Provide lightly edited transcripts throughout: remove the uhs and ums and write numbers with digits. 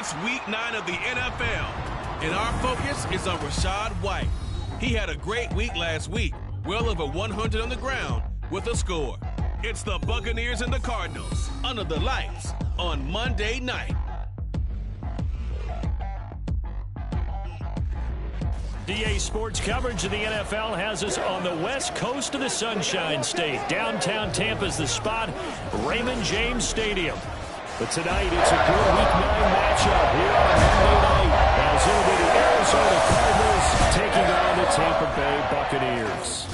It's week 9 of the NFL, and our focus is on Rachaad White. He had a great week last week, well over 100 on the ground with a score. It's the Buccaneers and the Cardinals under the lights on Monday night. DA Sports coverage of the NFL has us on the west coast of the Sunshine State. Downtown Tampa's the spot, Raymond James Stadium. But tonight, it's a good Week 9 matchup here on Monday night as it'll be the Arizona Cardinals taking on the Tampa Bay Buccaneers.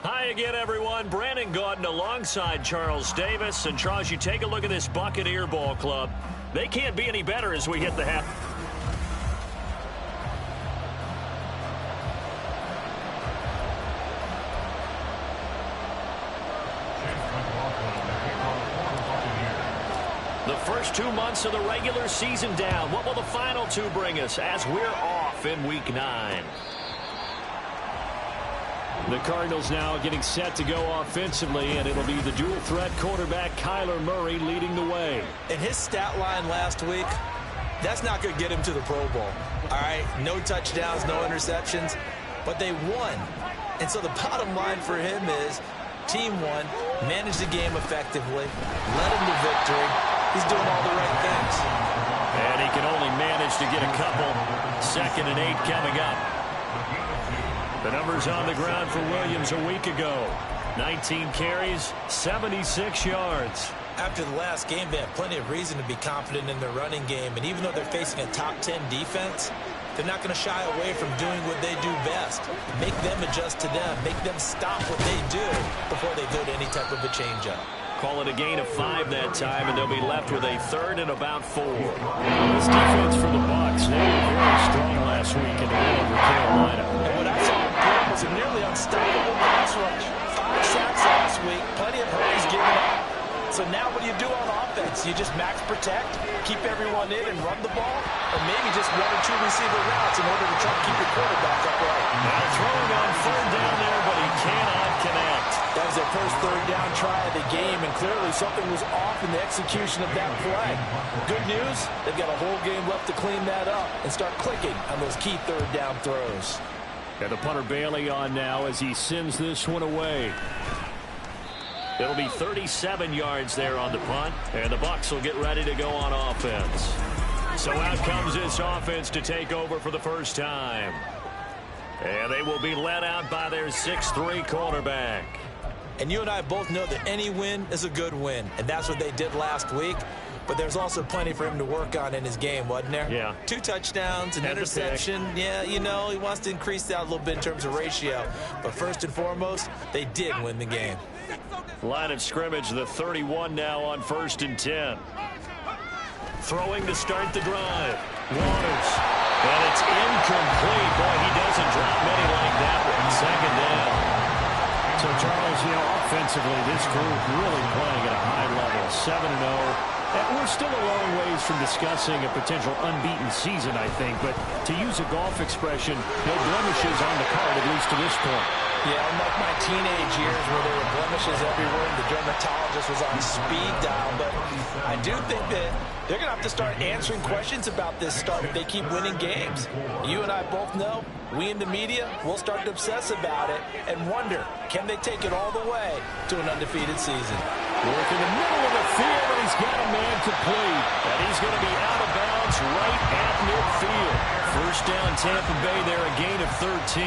Hi again, everyone. Brandon Gaudin alongside Charles Davis. And, Charles, you take a look at this Buccaneer ball club. They can't be any better as we hit the half. The first 2 months of the regular season down. What will the final 2 bring us as we're off in Week 9? The Cardinals now getting set to go offensively, and it'll be the dual-threat quarterback Kyler Murray leading the way. And his stat line last week, that's not going to get him to the Pro Bowl. All right, no touchdowns, no interceptions, but they won. And so the bottom line for him is team won, managed the game effectively, led him to victory. He's doing all the right things. And he can only manage to get a couple. 2nd and 8 coming up. The numbers on the ground for Williams a week ago. 19 carries, 76 yards. After the last game, they have plenty of reason to be confident in their running game. And even though they're facing a top 10 defense, they're not going to shy away from doing what they do best. Make them adjust to them. Make them stop what they do before they go to any type of a changeup. Call it a gain of 5 that time, and they'll be left with a 3rd and about 4. This defense for the Bucs, they were very strong last week in the win over Carolina. And what I saw in Pitt was a nearly unstoppable pass rush. 5 sacks last week, plenty of hurries given up. So now what do you do on offense? You just max protect, keep everyone in and run the ball, or maybe just 1 or 2 receiver routes in order to try to keep your quarterback upright. Now throwing on 3rd down there, but he cannot connect. That was their first 3rd down try of the game, and clearly something was off in the execution of that play. Good news, they've got a whole game left to clean that up and start clicking on those key 3rd down throws. And the punter Bailey on now as he sends this one away. It'll be 37 yards there on the punt, and the Bucs will get ready to go on offense. So out comes this offense to take over for the first time. And they will be led out by their 6'3" quarterback. And you and I both know that any win is a good win, and that's what they did last week. But there's also plenty for him to work on in his game, wasn't there? Yeah. 2 touchdowns, an interception. Yeah, you know, he wants to increase that a little bit in terms of ratio. But first and foremost, they did win the game. Line of scrimmage, the 31 now on 1st and 10. Throwing to start the drive. Waters. And it's incomplete. Boy, he doesn't drop many like that one. 2nd down. So, Charles, you know, offensively, this group really playing at a high level. 7-0. And we're still a long ways from discussing a potential unbeaten season, I think. But to use a golf expression, no blemishes on the card, at least to this point. Yeah, unlike my teenage years where there were blemishes everywhere and the dermatologist was on speed dial. But I do think that they're going to have to start answering questions about this start if they keep winning games. You and I both know, we in the media, we'll start to obsess about it and wonder, can they take it all the way to an undefeated season? Work in the middle of the field, and he's got a man complete. And he's going to be out of bounds right at midfield. First down, Tampa Bay there, a gain of 13.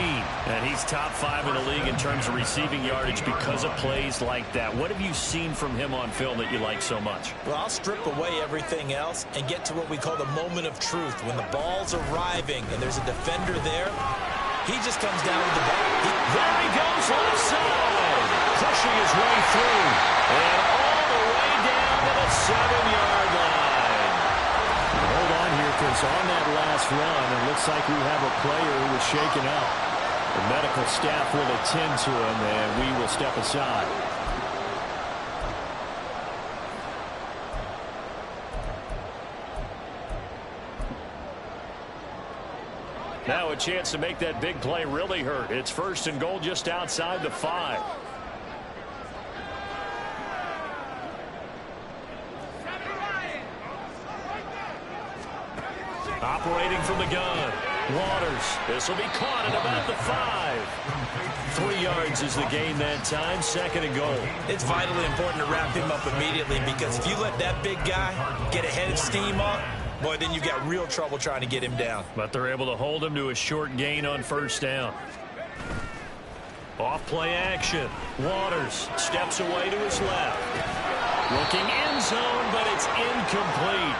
And he's top 5 in the league in terms of receiving yardage because of plays like that. What have you seen from him on film that you like so much? Well, I'll strip away everything else and get to what we call the moment of truth. When the ball's arriving and there's a defender there, he just comes down with the ball. There he goes left side. Pushing his way through. And all the way down to the 7-yard line. Hold on here, because on that last run, it looks like we have a player who was shaken up. The medical staff will attend to him, and we will step aside. Now a chance to make that big play really hurt. It's 1st and goal just outside the 5. Operating from the gun. Waters. This will be caught at about the 5. 3 yards is the gain that time. 2nd and goal. It's vitally important to wrap him up immediately, because if you let that big guy get a head of steam up, boy, then you've got real trouble trying to get him down. But they're able to hold him to a short gain on 1st down. Off play action. Waters steps away to his left. Looking end zone, but it's incomplete.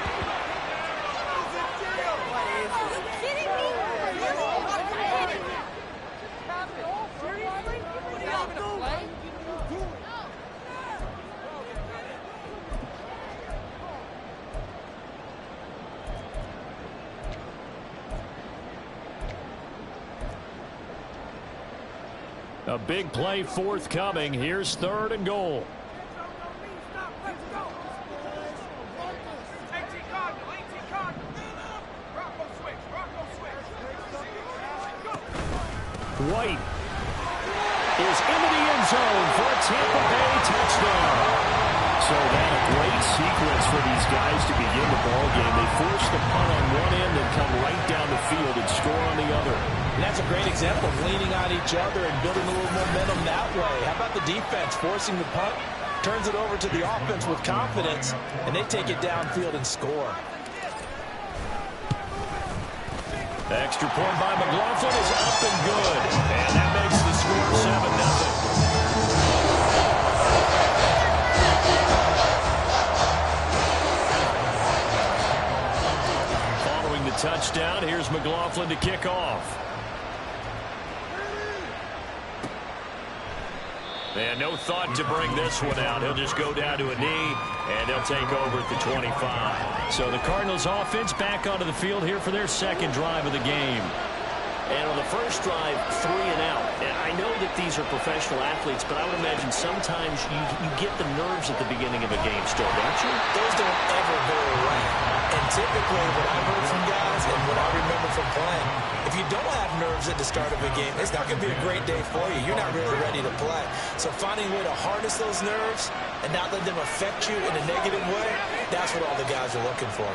A big play forthcoming. Here's 3rd and goal. White is into the end zone for a Tampa Bay touchdown. So that a great sequence for these guys to begin the ball game. They force the punt on one end and come right down the field and score on the other. And that's a great example of leaning on each other and building a little momentum that way. How about the defense forcing the punt, turns it over to the offense with confidence, and they take it downfield and score. Extra point by McLaughlin is up and good. And that makes the score 7-0. Following the touchdown, here's McLaughlin to kick off. And no thought to bring this one out. He'll just go down to a knee, and they'll take over at the 25. So the Cardinals offense back onto the field here for their 2nd drive of the game. And on the first drive, 3 and out. And I know that these are professional athletes, but I would imagine sometimes you get the nerves at the beginning of a game still, don't you? Those don't ever go away. And typically what I've heard from guys and what I remember from playing, if you don't have nerves at the start of a game, it's not going to be a great day for you. You're not really ready to play. So finding a way to harness those nerves and not let them affect you in a negative way, that's what all the guys are looking for.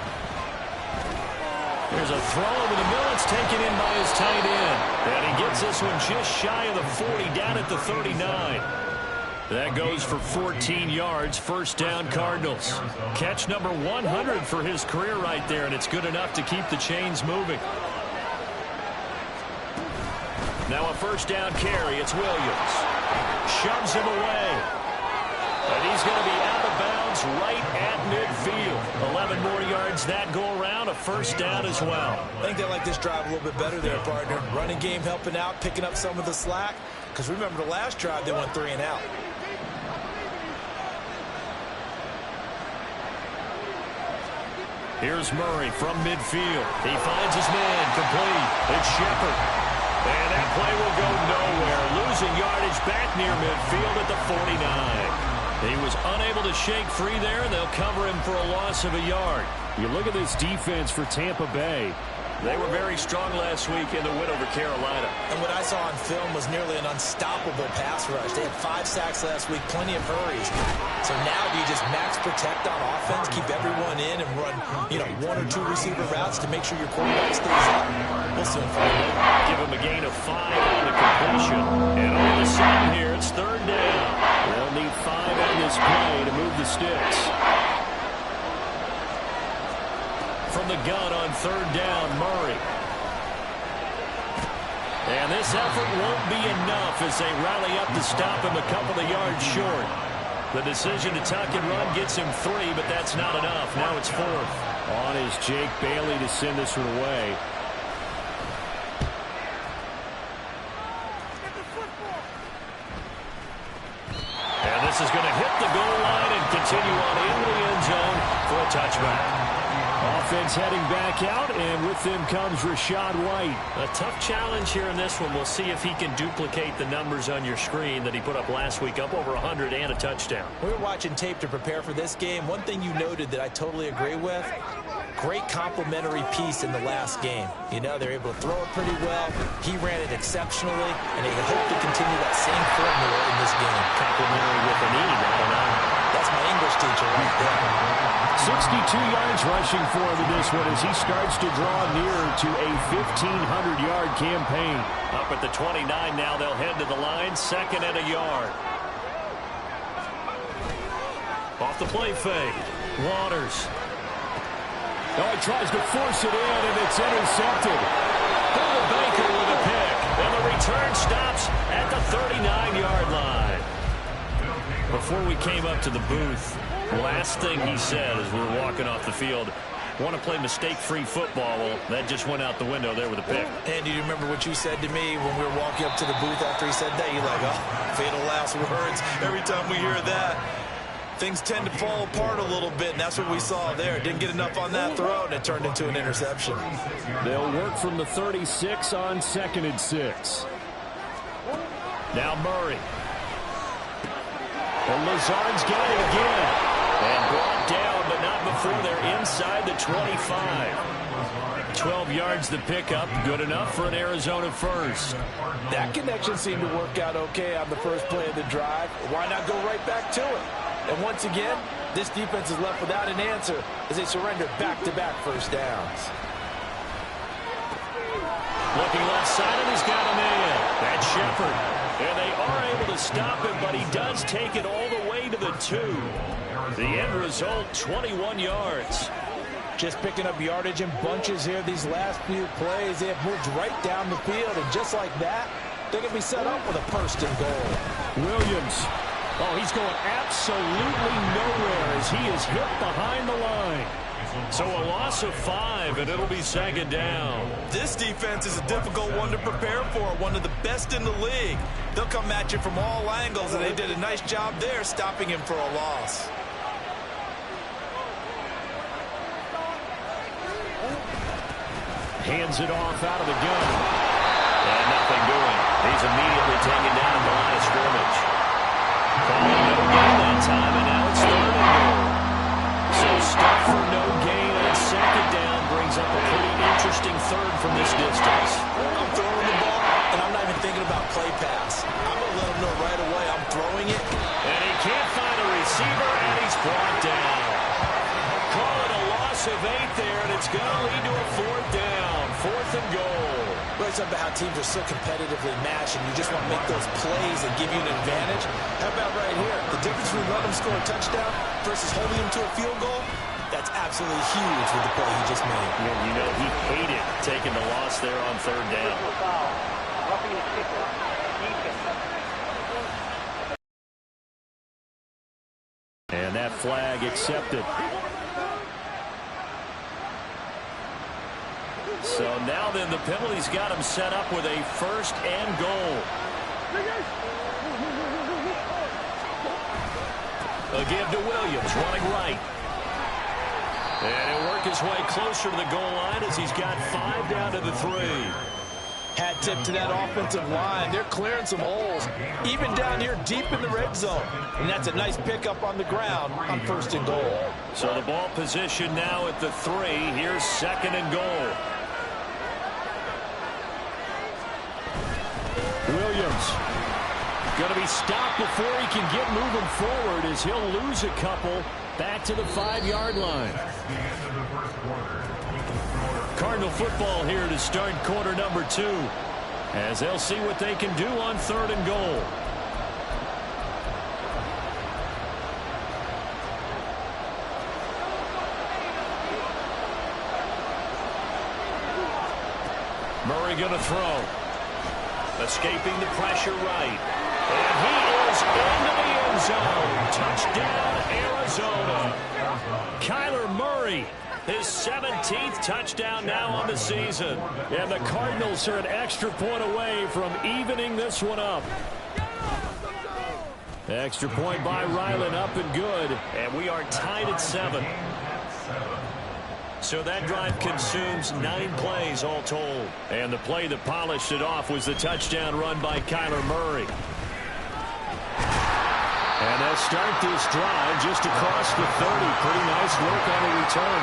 There's a throw over the middle. It's taken in by his tight end. And he gets this one just shy of the 40, down at the 39. That goes for 14 yards. 1st down, Cardinals. Catch number 100 for his career right there, and it's good enough to keep the chains moving. Now a 1st down carry. It's Williams. Shoves him away. And he's going to be out of bounds right at midfield. 11 more yards that go around. A 1st down as well. I think they like this drive a little bit better there, partner. Running game helping out, picking up some of the slack. Because remember the last drive, they went 3 and out. Here's Murray from midfield. He finds his man complete. It's Shepard. And that play will go nowhere. Losing yardage back near midfield at the 49. He was unable to shake free there, and they'll cover him for a loss of a yard. You look at this defense for Tampa Bay. They were very strong last week in the win over Carolina. And what I saw on film was nearly an unstoppable pass rush. They had 5 sacks last week, plenty of hurries. So now do you just max protect on offense, keep everyone in, and run, 1 or 2 receiver routes to make sure your quarterback stays up? We'll soon find out. Give him a gain of 5 on the completion. And all of a sudden here, it's 3rd down. They'll need 5 on this play to move the sticks. From the gun on 3rd down, Murray. And this effort won't be enough as they rally up to stop him a couple of yards short. The decision to tuck and run gets him 3, but that's not enough. Now it's 4th. On is Jake Bailey to send this one away. And this is going to hit the goal line and continue on into the end zone for a touchback. Offense heading back out, and with them comes Rachaad White. A tough challenge here in this one. We'll see if he can duplicate the numbers on your screen that he put up last week, up over 100 and a touchdown. We were watching tape to prepare for this game. One thing you noted that I totally agree with, great complementary piece in the last game. They're able to throw it pretty well. He ran it exceptionally, and they hope to continue that same formula in this game. Complementary with an E, now. That's my English teacher right there. 6 62 yards rushing for him in this one as he starts to draw nearer to a 1,500-yard campaign. Up at the 29 now, they'll head to the line, 2nd and a yard. Off the play fake, Waters. Oh, he tries to force it in, and it's intercepted. Baker with a pick, and the return stops at the 39-yard line. Before we came up to the booth, last thing he said as we were walking off the field, want to play mistake-free football. Well, that just went out the window there with a pick. Andy, do you remember what you said to me when we were walking up to the booth after he said that? You're like, oh, fatal last words. Every time we hear that, things tend to fall apart a little bit, and that's what we saw there. Didn't get enough on that throw, and it turned into an interception. They'll work from the 36 on 2nd and 6. Now Murray. And Lazard's got it again. And brought down, but not before they're inside the 25. 12 yards the pickup, good enough for an Arizona first. That connection seemed to work out okay on the first play of the drive. Why not go right back to it? And once again, this defense is left without an answer as they surrender back-to-back first downs. Looking left side, and he's got a man. That's Shepard. And they are able to stop him, but he does take it all the way to the 2. The end result, 21 yards. Just picking up yardage in bunches here these last few plays. They have moved right down the field, and just like that, they're going to be set up with a 1st and goal. Williams. Oh, he's going absolutely nowhere as he is hit behind the line. So a loss of 5, and it'll be 2nd down. This defense is a difficult one to prepare for, one of the best in the league. They'll come at you from all angles, and they did a nice job there stopping him for a loss. Hands it off out of the gun. And nothing doing. He's immediately taken down at the line of scrimmage. Calling no gain that time, and now it's 3rd and goal. So stuff for no gain on 2nd down brings up a pretty interesting 3rd from this distance. I'm throwing the ball, and I'm not even thinking about play pass. I'm going to let him know right away I'm throwing it. And he can't find a receiver, and he's brought down. Call it a loss of 8 there, and it's going to lead to a 4th down. 4th and goal. Right, something about how teams are so competitively matched, and you just want to make those plays that give you an advantage. How about right here? The difference between letting them score a touchdown versus holding them to a field goal, that's absolutely huge with the play he just made. Yeah, you know, he hated taking the loss there on 3rd down. And that flag accepted. So now then the penalty's got him set up with a 1st and goal. A give to Williams, running right. And he'll work his way closer to the goal line as he's got 5 down to the 3. Hat tip to that offensive line. They're clearing some holes, even down here deep in the red zone. And that's a nice pickup on the ground on 1st and goal. So the ball position now at the 3. Here's 2nd and goal. Williams going to be stopped before he can get moving forward as he'll lose a couple back to the 5-yard line. Cardinal football here to start quarter number 2 as they'll see what they can do on 3rd and goal. Murray going to throw. Escaping the pressure right. And he is into the end zone. Touchdown, Arizona. Kyler Murray, his 17th touchdown now on the season. And the Cardinals are an extra point away from evening this one up. Extra point by Ryland, up and good. And we are tied at 7. So that drive consumes 9 plays all told. And the play that polished it off was the touchdown run by Kyler Murray. And they'll start this drive just across the 30. Pretty nice work on the return.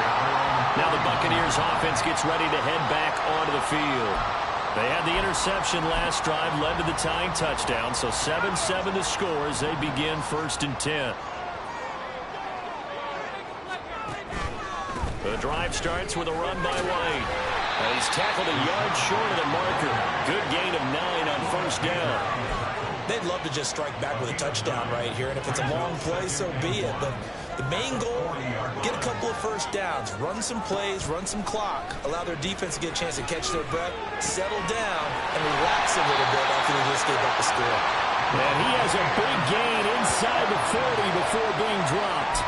Now the Buccaneers offense gets ready to head back onto the field. They had the interception last drive, led to the tying touchdown. So 7-7 the score as they begin 1st and 10. The drive starts with a run by White. And he's tackled a yard short of the marker. Good gain of 9 on first down. They'd love to just strike back with a touchdown right here, and if it's a long play, so be it. But the main goal, get a couple of first downs, run some plays, run some clock, allow their defense to get a chance to catch their breath, settle down, and relax a little bit after they just gave up the score. And he has a big gain inside the 40 before being dropped.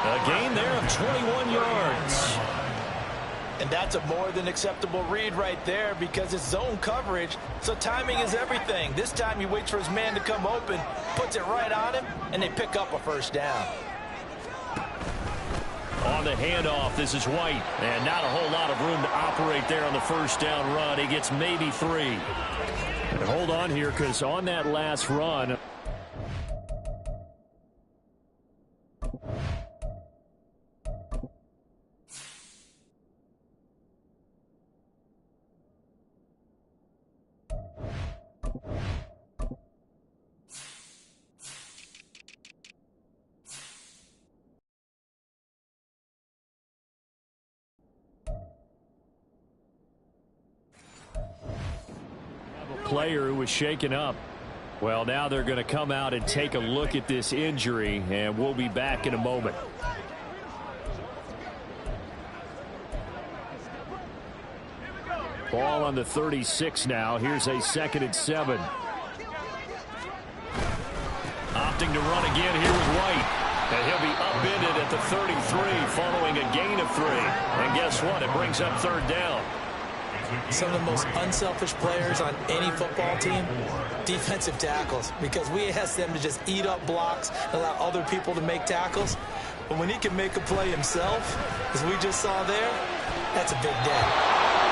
A gain there of 21 yards. And that's a more than acceptable read right there because it's zone coverage, so timing is everything. This time he waits for his man to come open, puts it right on him, and they pick up a first down. On the handoff, this is White. And not a whole lot of room to operate there on the first down run. He gets maybe 3. And hold on here because on that last run, player who was shaken up. Well, now they're going to come out and take a look at this injury, and we'll be back in a moment. Ball on the 36 now. Here's a 2nd and 7. Opting to run again here with White. And he'll be upended at the 33 following a gain of 3. And guess what? It brings up 3rd down. Some of the most unselfish players on any football team, defensive tackles, because we ask them to just eat up blocks, allow other people to make tackles. But when he can make a play himself, as we just saw there, that's a big day.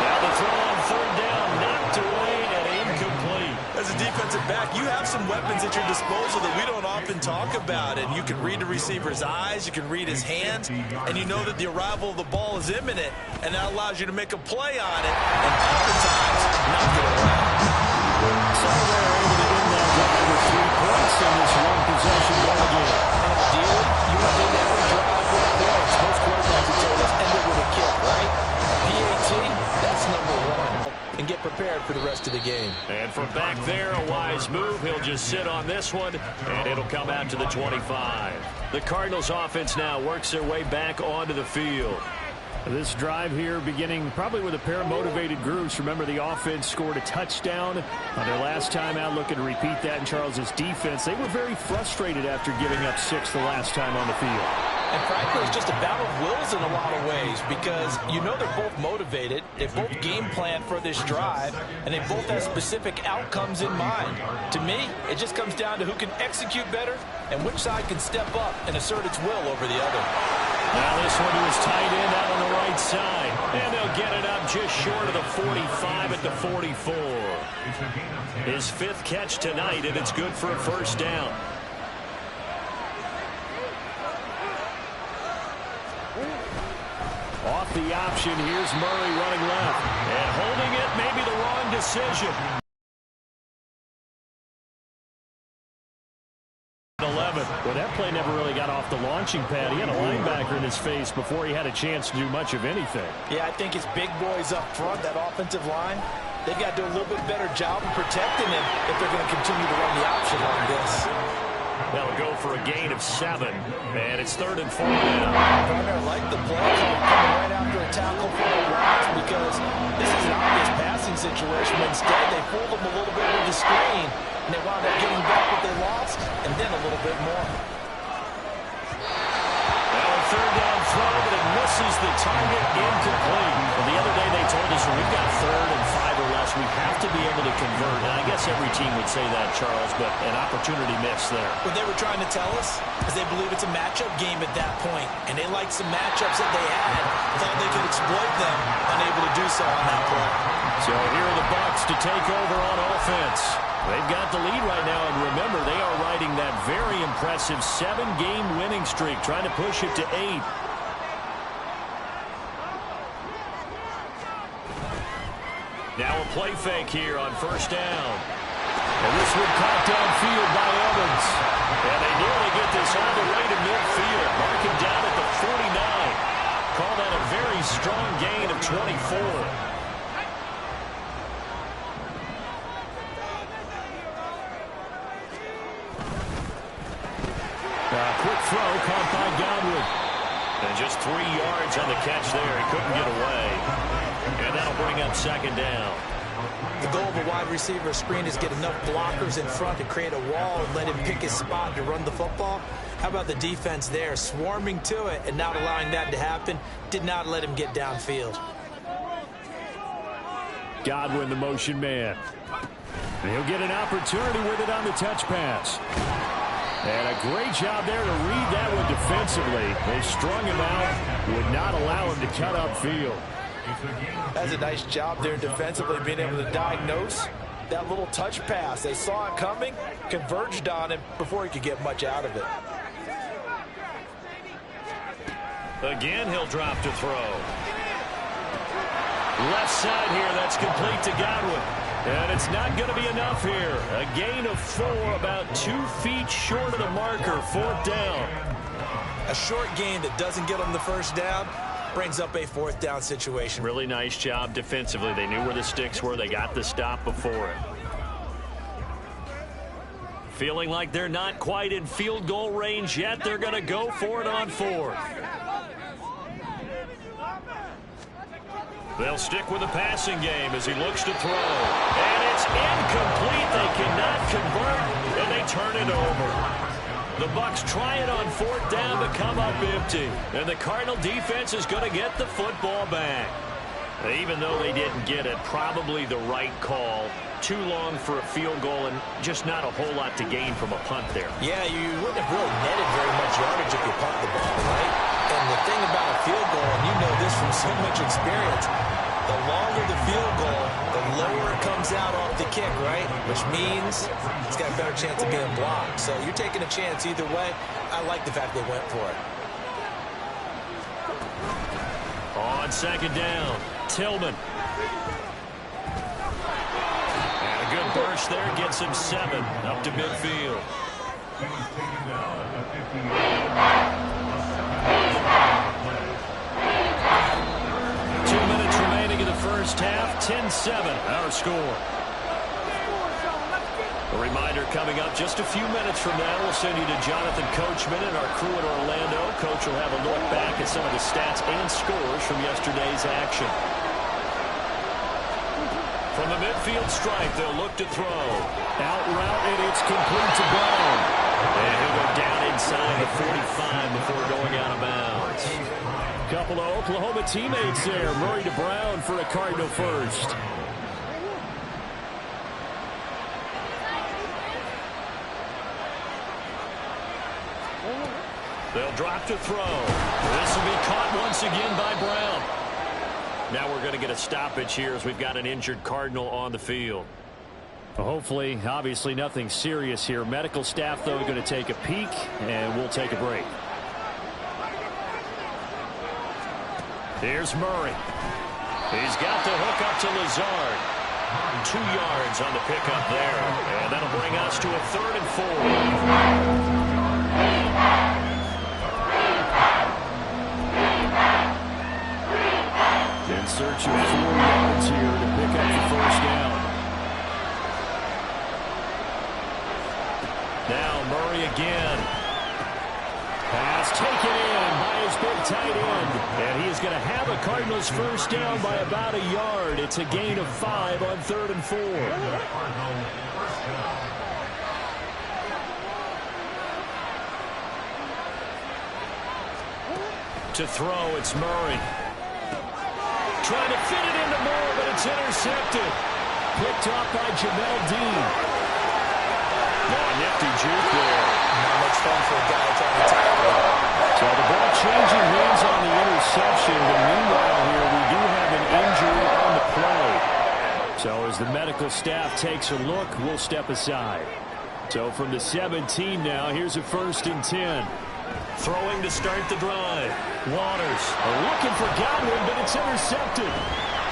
Now the throw on 3rd down, knocked away and incomplete. As a defensive back, you have some weapons at your disposal that we don't often talk about. And you can read the receiver's eyes, you can read his hands, and you know that the arrival of the ball is imminent, and that allows you to make a play on it, and oftentimes knock it away. So they're able to end that drive with 3 points in this one-possession ball game. And ideally, you want to end every drive with points. Most quarterbacks would say let's end it with a kick, right? PAT, that's number 1. And get prepared for the rest of the game. And from back there, a wise move. He'll just sit on this one, and it'll come out to the 25. The Cardinals offense now works their way back onto the field. This drive here beginning probably with a pair of motivated groups. Remember, the offense scored a touchdown on their last time out, looking to repeat that in Charles's defense. They were very frustrated after giving up 6 the last time on the field. And frankly, it's just a battle of wills in a lot of ways because you know they're both motivated, they both game plan for this drive, and they both have specific outcomes in mind. To me, it just comes down to who can execute better and which side can step up and assert its will over the other. Now this one to his tight end out on the right side. And they'll get it up just short of the 45 at the 44. His 5th catch tonight, and it's good for a first down. Off the option, here's Murray running left. And holding it, maybe the wrong decision. 11. Well, that play never really got off the launching pad. He had a linebacker in his face before he had a chance to do much of anything. Yeah, I think it's big boys up front, that offensive line. They've got to do a little bit better job of protecting him if they're going to continue to run the option like this. That'll go for a gain of 7, and it's 3rd and 4 now. I like the play coming right after a tackle for a loss because this is an obvious passing situation. Instead, they pulled him a little bit with the screen, and they wound up getting back what they lost, and then a little bit more. Well, a 3rd down throw, but it misses the target, incomplete. Well, the other day they told us when we've got 3rd and 5 or less, we have to be able to convert. And I guess every team would say that, Charles, but an opportunity missed there. What they were trying to tell us is they believe it's a matchup game at that point, and they liked some matchups that they had, thought they could exploit them, unable to do so on that play. So here are the Bucs to take over on offense. They've got the lead right now, and remember, they are riding that very impressive 7-game winning streak, trying to push it to 8. Now a play fake here on first down. And this one caught downfield by Evans. And they nearly get this all the way to midfield. Mark him down at the 49. Call that a very Quick throw caught by Godwin. And just 3 yards on the catch there. He couldn't get away. And that'll bring up second down. The goal of a wide receiver screen is get enough blockers in front to create a wall and let him pick his spot to run the football. How about the defense there, swarming to it and not allowing that to happen? Did not let him get downfield. Godwin, the motion man. And he'll get an opportunity with it on the touch pass. And a great job there to read that one defensively. They strung him out, would not allow him to cut upfield. That's a nice job there defensively, being able to diagnose that little touch pass. They saw it coming, converged on him before he could get much out of it. Again, he'll drop to throw. Left side here, that's complete to Godwin. And it's not going to be enough here. A gain of 4, about 2 feet short of the marker, 4th down. A short gain that doesn't get them the first down brings up a 4th down situation. Really nice job defensively. They knew where the sticks were. They got the stop before it. Feeling like they're not quite in field goal range yet. They're going to go for it on 4th. They'll stick with the passing game as he looks to throw. And it's incomplete. They cannot convert, and they turn it over. The Bucs try it on 4th down to come up empty. And the Cardinal defense is going to get the football back. Even though they didn't get it, probably the right call. Too long for a field goal and just not a whole lot to gain from a punt there. Yeah, you wouldn't have really netted very much yardage if you punt the ball, right? And the thing about a field goal, and you know this from so much experience, the longer the field goal, the lower it comes out off the kick, right? Which means it's got a better chance of being blocked. So you're taking a chance either way. I like the fact they went for it. On 2nd down, Tillman. And a good burst there gets him 7 up to midfield. 2 minutes remaining in the first half. 10-7, our score. A reminder coming up just a few minutes from now. We'll send you to Jonathan Coachman and our crew in Orlando. Coach will have a look back at some of the stats and scores from yesterday's action. From the midfield stripe, they'll look to throw. Out route, and it's complete to Brown. And he'll go down inside the 45 before going out of bounds. Couple of Oklahoma teammates there. Murray to Brown for a Cardinal first. They'll drop to throw. This will be caught once again by Brown. Now we're going to get a stoppage here as we've got an injured Cardinal on the field. Well, hopefully, obviously nothing serious here. Medical staff, though, going to take a peek, and we'll take a break. Here's Murray. He's got the hook up to Lazard. 2 yards on the pickup there. And that'll bring us to a 3rd and 4. In search of 4 yards here to pick up the first down. Now Murray again. Pass taken in by his big tight end. And he is going to have a Cardinals first down by about a yard. It's a gain of 5 on 3rd and 4. To throw, it's Murray. Trying to fit it into Moore, but it's intercepted. Picked off by Jamel Dean. Now a nifty juke there. Not much fun for a guy trying to tackle. So the ball changing hands on the interception. But meanwhile here, we do have an injury on the play. So as the medical staff takes a look, we'll step aside. So from the 17 now, here's a 1st and 10. Throwing to start the drive. Waters looking for Godwin, but it's intercepted.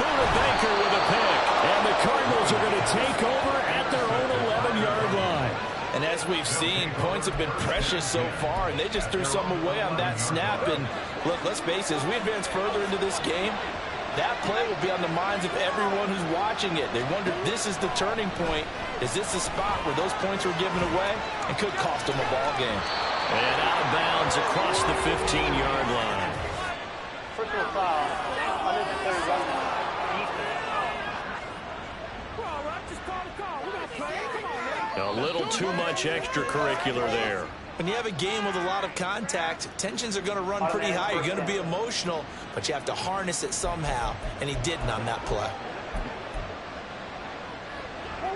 Buda Baker with a pick. And the Cardinals are going to take over at their own 11-yard line. And as we've seen, points have been precious so far, and they just threw some away on that snap. And look, let's face it, as we advance further into this game, that play will be on the minds of everyone who's watching it. They wonder, this is the turning point. Is this the spot where those points were given away and could cost them a ball game? And out of bounds across the 15-yard line. Personal foul, unnecessary run. A little too much extracurricular there. When you have a game with a lot of contact, tensions are going to run pretty high. You're going to be emotional, but you have to harness it somehow, and he didn't on that play.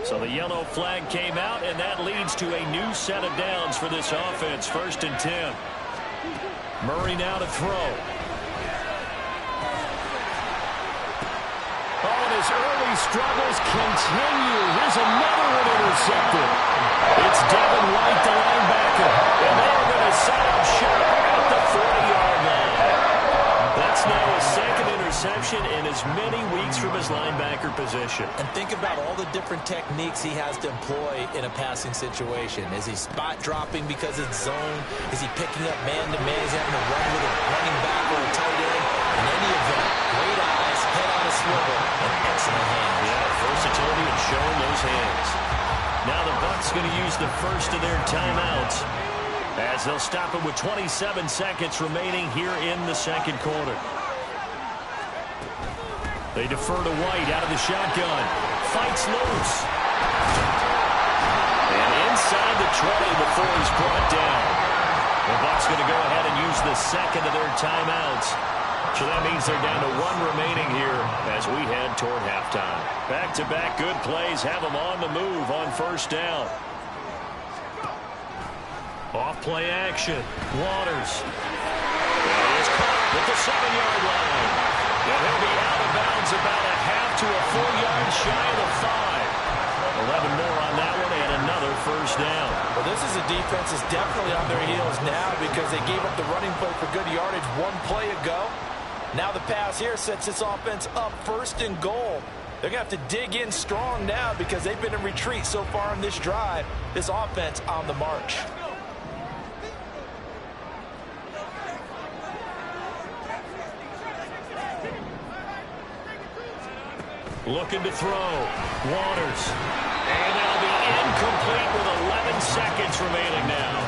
So the yellow flag came out, and that leads to a new set of downs for this offense. 1st and 10. Murray now to throw. Oh, and his early struggles continue. Here's another one intercepted. It's Devin White, the linebacker, and they're going to set up shop at the 40-yard line. That's now his 2nd interception in as many weeks from his linebacker position. And think about all the different techniques he has to employ in a passing situation. Is he spot dropping because it's zone? Is he picking up man-to-man? Is he having to run with a running back or a tight end? In any event, great eyes, head on a swivel, and excellent hands. Yeah, versatility and showing those hands. Now the Bucs going to use the first of their timeouts as they'll stop it with 27 seconds remaining here in the 2nd quarter. They defer to White out of the shotgun. Fights loose. And inside the 20 before he's brought down. The Bucs going to go ahead and use the 2nd of their timeouts. So that means they're down to 1 remaining here as we head toward halftime. Back-to-back good plays have them on the move on 1st down. Off-play action. Waters. It's caught at the 7-yard line. And he'll be out of bounds about a half to a 4-yard shy of the 5. 11 more on that one and another 1st down. Well, this is a defense that's definitely on their heels now because they gave up the running play for good yardage 1 play ago. Now the pass here sets this offense up 1st and goal. They're going to have to dig in strong now because they've been in retreat so far in this drive. This offense on the march. Looking to throw. Waters. And that'll be incomplete with 11 seconds remaining now.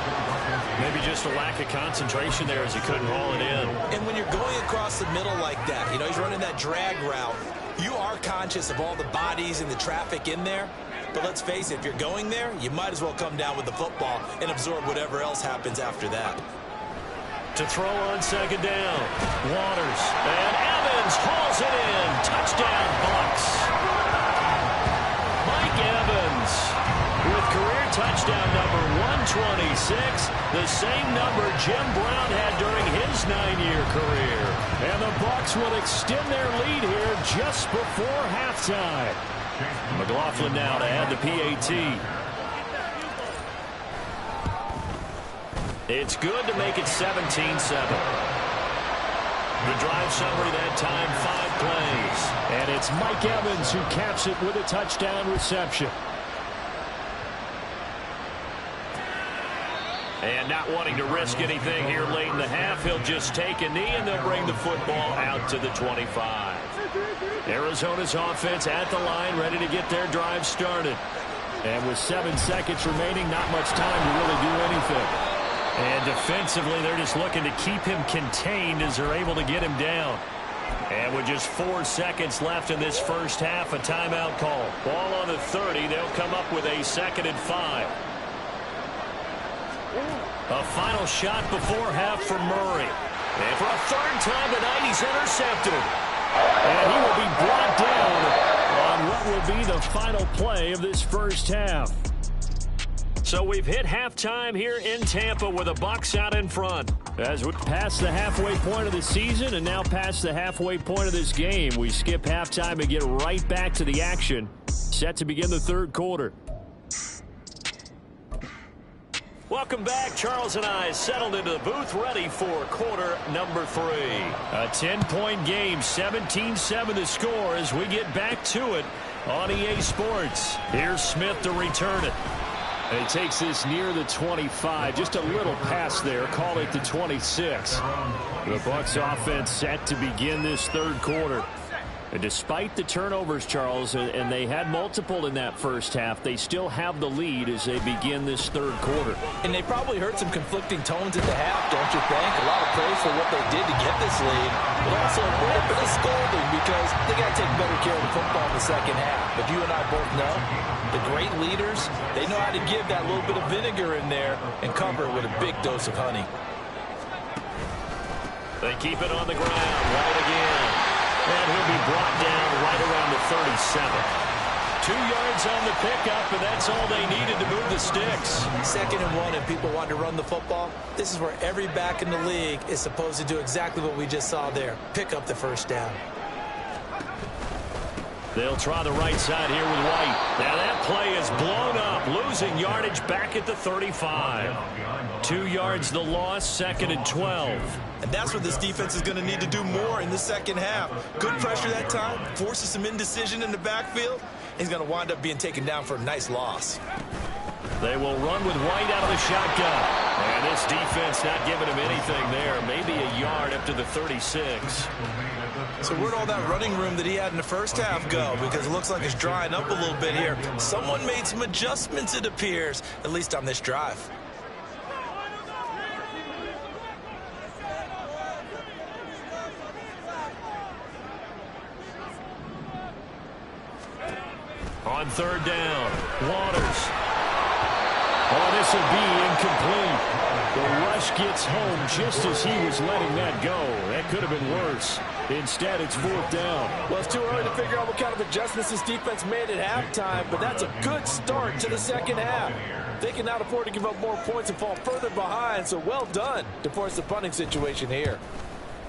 Maybe just a lack of concentration there as he couldn't haul it in. And when you're going across the middle like that, you know, he's running that drag route, you are conscious of all the bodies and the traffic in there. But let's face it, if you're going there, you might as well come down with the football and absorb whatever else happens after that. To throw on 2nd down. Waters. And Evans hauls it in. Touchdown, Bucs. Mike Evans with career touchdown number 126, the same number Jim Brown had during his 9-year career. And the Bucs will extend their lead here just before halftime. McLaughlin now to add the PAT. It's good to make it 17-7. The drive summary that time, 5 plays. And it's Mike Evans who caps it with a touchdown reception. And not wanting to risk anything here late in the half, he'll just take a knee and they'll bring the football out to the 25. Arizona's offense at the line, ready to get their drive started. And with 7 seconds remaining, not much time to really do anything. And defensively, they're just looking to keep him contained as they're able to get him down. And with just 4 seconds left in this first half, a timeout call. Ball on the 30, they'll come up with a 2nd and 5. A final shot before half from Murray. And for a 3rd time tonight, he's intercepted. And he will be brought down on what will be the final play of this first half. So we've hit halftime here in Tampa with the Bucs out in front. As we pass the halfway point of the season and now past the halfway point of this game, we skip halftime and get right back to the action. Set to begin the 3rd quarter. Welcome back. Charles and I settled into the booth ready for quarter number 3. A 10-point game, 17-7 the score as we get back to it on EA Sports. Here's Smith to return it. And he takes this near the 25. Just a little pass there. Call it the 26. The Bucs offense set to begin this 3rd quarter. And despite the turnovers, Charles, and they had multiple in that first half, they still have the lead as they begin this third quarter. And they probably heard some conflicting tones at the half, don't you think? A lot of praise for what they did to get this lead, but also a little bit of scolding because they got to take better care of the football in the second half. But you and I both know the great leaders, they know how to give that little bit of vinegar in there and cover it with a big dose of honey. They keep it on the ground right again. And he'll be brought down right around the 37. 2 yards on the pickup, and that's all they needed to move the sticks. 2nd and 1, and people want to run the football. This is where every back in the league is supposed to do exactly what we just saw there. Pick up the first down. They'll try the right side here with White. Now that play is blown up, losing yardage back at the 35. 2 yards the loss, 2nd and 12. And that's what this defense is going to need to do more in the second half. Good pressure that time, forces some indecision in the backfield. He's going to wind up being taken down for a nice loss. They will run with White out of the shotgun. And this defense not giving him anything there. Maybe a yard up to the 36. So where'd all that running room that he had in the first half go? Because it looks like it's drying up a little bit here. Someone made some adjustments, it appears, at least on this drive. On 3rd down, Waters. Oh, this will be incomplete. The rush gets home just as he was letting that go. That could have been worse. Instead, it's 4th down. Well, it's too early to figure out what kind of adjustments this defense made at halftime, but that's a good start to the second half. They cannot afford to give up more points and fall further behind, so well done to force the punting situation here.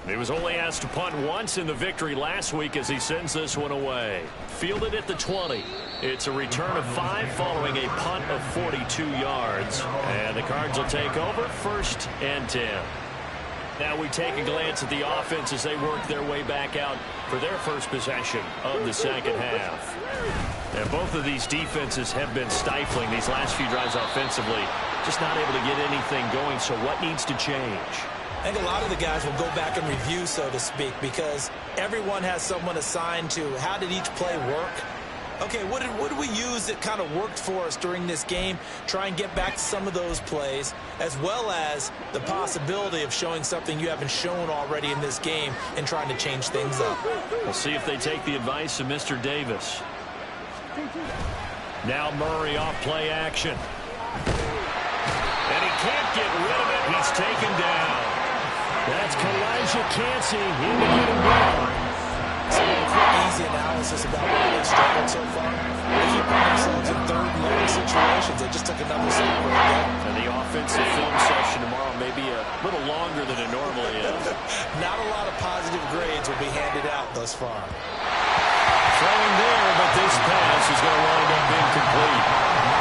He was only asked to punt once in the victory last week as he sends this one away. Fielded at the 20. It's a return of 5 following a punt of 42 yards. And the Cards will take over 1st and 10. Now we take a glance at the offense as they work their way back out for their first possession of the second half. And both of these defenses have been stifling these last few drives offensively. Just not able to get anything going, so what needs to change? I think a lot of the guys will go back and review, so to speak, because everyone has someone assigned to how did each play work. Okay, what did we use that kind of worked for us during this game? Try and get back to some of those plays, as well as the possibility of showing something you haven't shown already in this game and trying to change things up. We'll see if they take the advice of Mr. Davis. Now Murray off play action. And he can't get rid of it. He's taken down. That's Kalijah Cansey in to get him down. So a quick, easy analysis about where they've struggled so far. They keep putting themselves in 3rd and long situations. They just took another sack right there. And the offensive film session tomorrow may be a little longer than it normally is. Not a lot of positive grades will be handed out thus far. Throwing there, but this pass is going to wind up incomplete.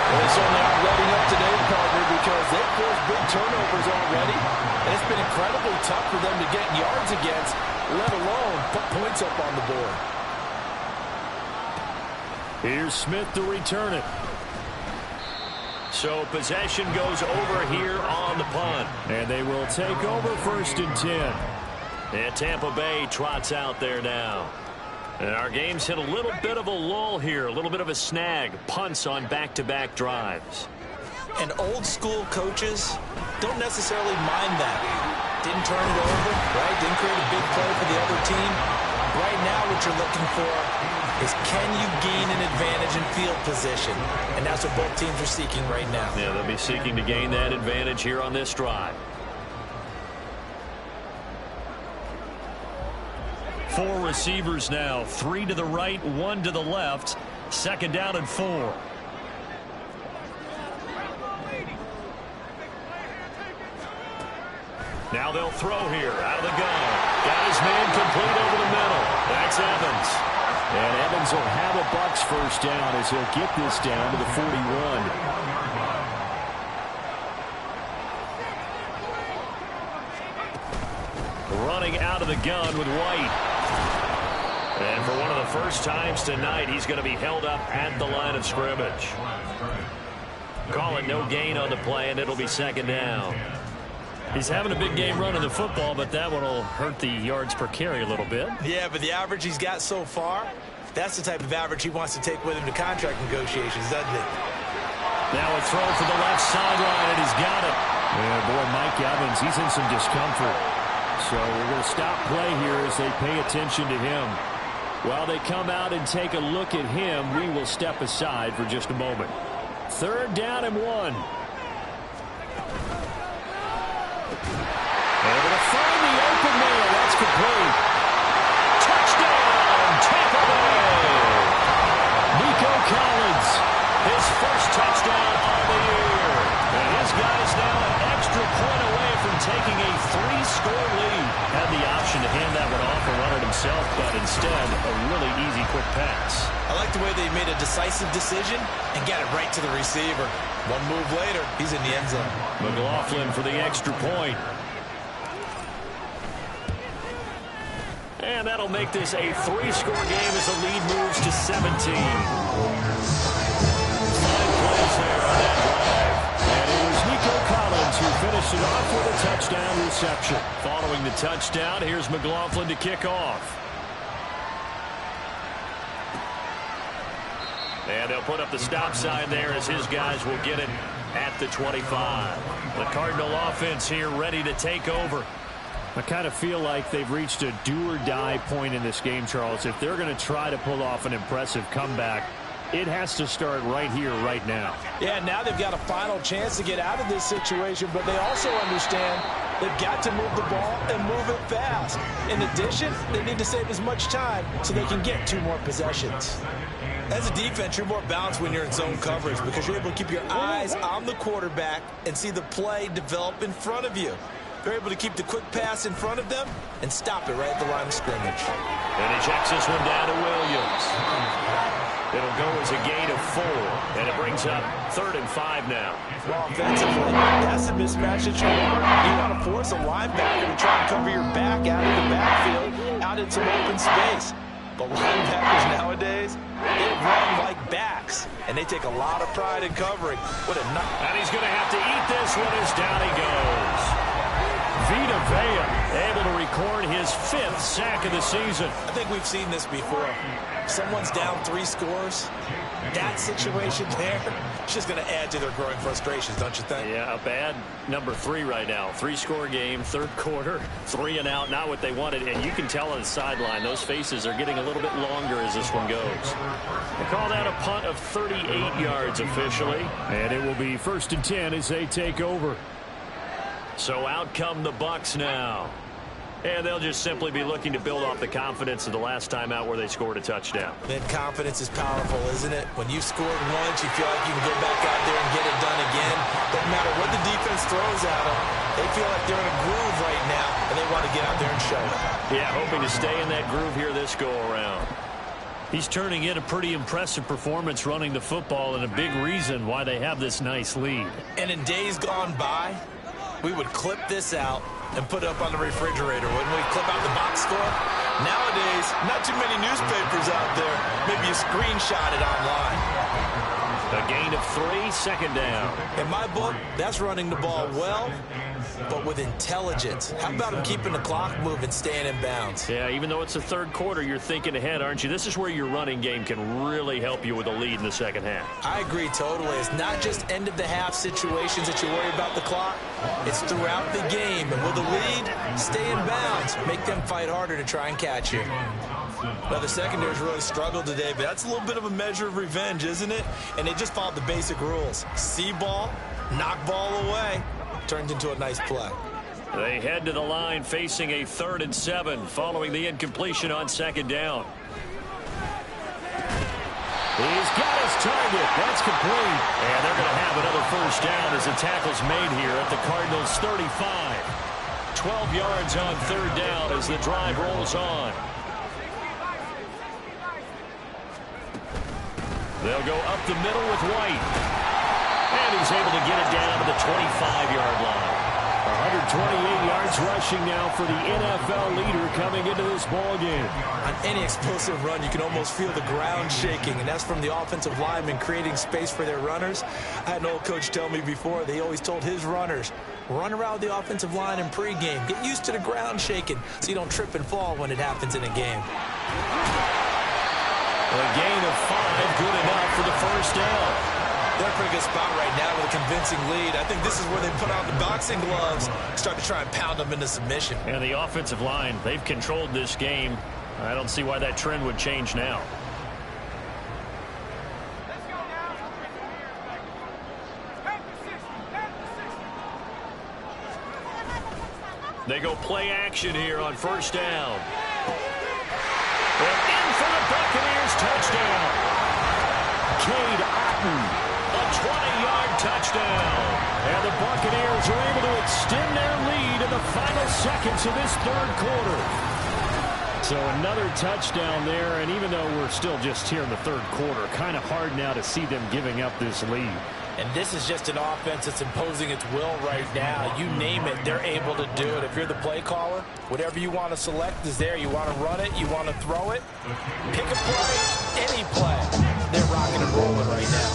Well, they certainly aren't letting up today, partner, because they've forced big turnovers already. And it's been incredibly tough for them to get yards against, let alone put points up on the board. Here's Smith to return it. So possession goes over here on the punt. And they will take over 1st and 10. And Tampa Bay trots out there now. And our game's hit a little bit of a lull here, a little bit of a snag. Punts on back-to-back drives. And old-school coaches don't necessarily mind that. Didn't turn it over, right? Didn't create a big play for the other team. Right now what you're looking for is can you gain an advantage in field position? And that's what both teams are seeking right now. Yeah, they'll be seeking to gain that advantage here on this drive. 4 receivers now, 3 to the right, 1 to the left. 2nd down and 4. Now they'll throw here out of the gun. Got his man complete over the middle. That's Evans. And Evans will have a Bucs 1st down as he'll get this down to the 41. Running out of the gun with White. And for one of the first times tonight, he's going to be held up at the line of scrimmage. Call it no gain on the play, and it'll be 2nd down. He's having a big game running the football, but that one will hurt the yards per carry a little bit. Yeah, but the average he's got so far, that's the type of average he wants to take with him to contract negotiations, doesn't it? Now a throw for the left sideline, and he's got it. Yeah, boy, Mike Evans, he's in some discomfort. So we're going to stop play here as they pay attention to him. While they come out and take a look at him, we will step aside for just a moment. 3rd down and 1. Able to find the open man. That's complete. Touchdown, Tampa Bay. Nico Collins, his first touchdown of the year. And his guys now an extra point away from taking a 3-score lead. Had the option to hand that one off and run it himself, but instead a really easy quick pass. I like the way they made a decisive decision and got it right to the receiver. One move later, he's in the end zone. McLaughlin for the extra point. And that'll make this a 3-score game as the lead moves to 17. 5 plays there on that drive. And it was Nico Collins who finished it off with a touchdown reception. Following the touchdown, here's McLaughlin to kick off. And they'll put up the stop sign there as his guys will get it at the 25. The Cardinal offense here ready to take over. I kind of feel like they've reached a do-or-die point in this game, Charles. If they're going to try to pull off an impressive comeback, it has to start right here, right now. Yeah, now they've got a final chance to get out of this situation, but they also understand they've got to move the ball and move it fast. In addition, they need to save as much time so they can get 2 more possessions. As a defense, you're more balanced when you're in zone coverage because you're able to keep your eyes on the quarterback and see the play develop in front of you. They're able to keep the quick pass in front of them and stop it right at the line of scrimmage. And he checks this one down to Williams. It'll go as a gain of 4, and it brings up 3rd and 5 now. Well, offensively, that's a mismatch that you want. You want to force a linebacker to try and cover your back out of the backfield, out in some open space. But linebackers nowadays, they run like backs, and they take a lot of pride in covering. What a nut. And he's going to have to eat this one as down he goes. Vita Vea able to record his 5th sack of the season. I think we've seen this before. Someone's down 3 scores. That situation there, it's just going to add to their growing frustrations, don't you think? Yeah, a bad number 3 right now. 3-score game, 3rd quarter, 3 and out, not what they wanted. And you can tell on the sideline, those faces are getting a little bit longer as this one goes. They call that a punt of 38 yards officially. And it will be 1st and 10 as they take over. So out come the Bucs now. And they'll just simply be looking to build off the confidence of the last time out where they scored a touchdown. That confidence is powerful, isn't it? When you've scored once, you feel like you can go back out there and get it done again. Doesn't matter what the defense throws at them. They feel like they're in a groove right now, and they want to get out there and show it. Yeah, hoping to stay in that groove here this go-around. He's turning in a pretty impressive performance running the football and a big reason why they have this nice lead. And in days gone by, we would clip this out and put it up on the refrigerator. Wouldn't we clip out the box score? Nowadays, not too many newspapers out there. Maybe you screenshot it online. A gain of 3, 2nd down. In my book, that's running the ball well, but with intelligence. How about him keeping the clock moving, staying in bounds? Yeah, even though it's the 3rd quarter, you're thinking ahead, aren't you? This is where your running game can really help you with a lead in the 2nd half. I agree totally. It's not just end-of-the-half situations that you worry about the clock. It's throughout the game. And with a lead, stay in bounds. Make them fight harder to try and catch you. Now, the secondary's really struggled today, but that's a little bit of a measure of revenge, isn't it? And they just followed the basic rules. See ball, knock ball away. Turned into a nice play. They head to the line facing a 3rd and 7 following the incompletion on 2nd down. He's got his target. That's complete. And they're going to have another 1st down as the tackle's made here at the Cardinals 35. 12 yards on 3rd down as the drive rolls on. They'll go up the middle with White. And he's able to get it down to the 25-yard line. 128 yards rushing now for the NFL leader coming into this ball game. On any explosive run, you can almost feel the ground shaking, and that's from the offensive linemen creating space for their runners. I had an old coach tell me before, they always told his runners, Run around the offensive line in pregame. Get used to the ground shaking so you don't trip and fall when it happens in a game. A gain of 5, good enough for the first down. They're in a pretty good spot right now with a convincing lead. I think this is where they put on the boxing gloves, start to try and pound them into submission. And the offensive line, they've controlled this game. I don't see why that trend would change now. They go play action here on first down. They're in for the Buccaneers touchdown. Cade Otton, a 20-yard touchdown. And the Buccaneers are able to extend their lead in the final seconds of this third quarter. So another touchdown there, and even though we're still just here in the third quarter, kind of hard now to see them giving up this lead. And this is just an offense that's imposing its will right now. You name it, they're able to do it. If you're the play caller, whatever you want to select is there. You want to run it, you want to throw it, pick a play, any play. They're rocking and rolling right now.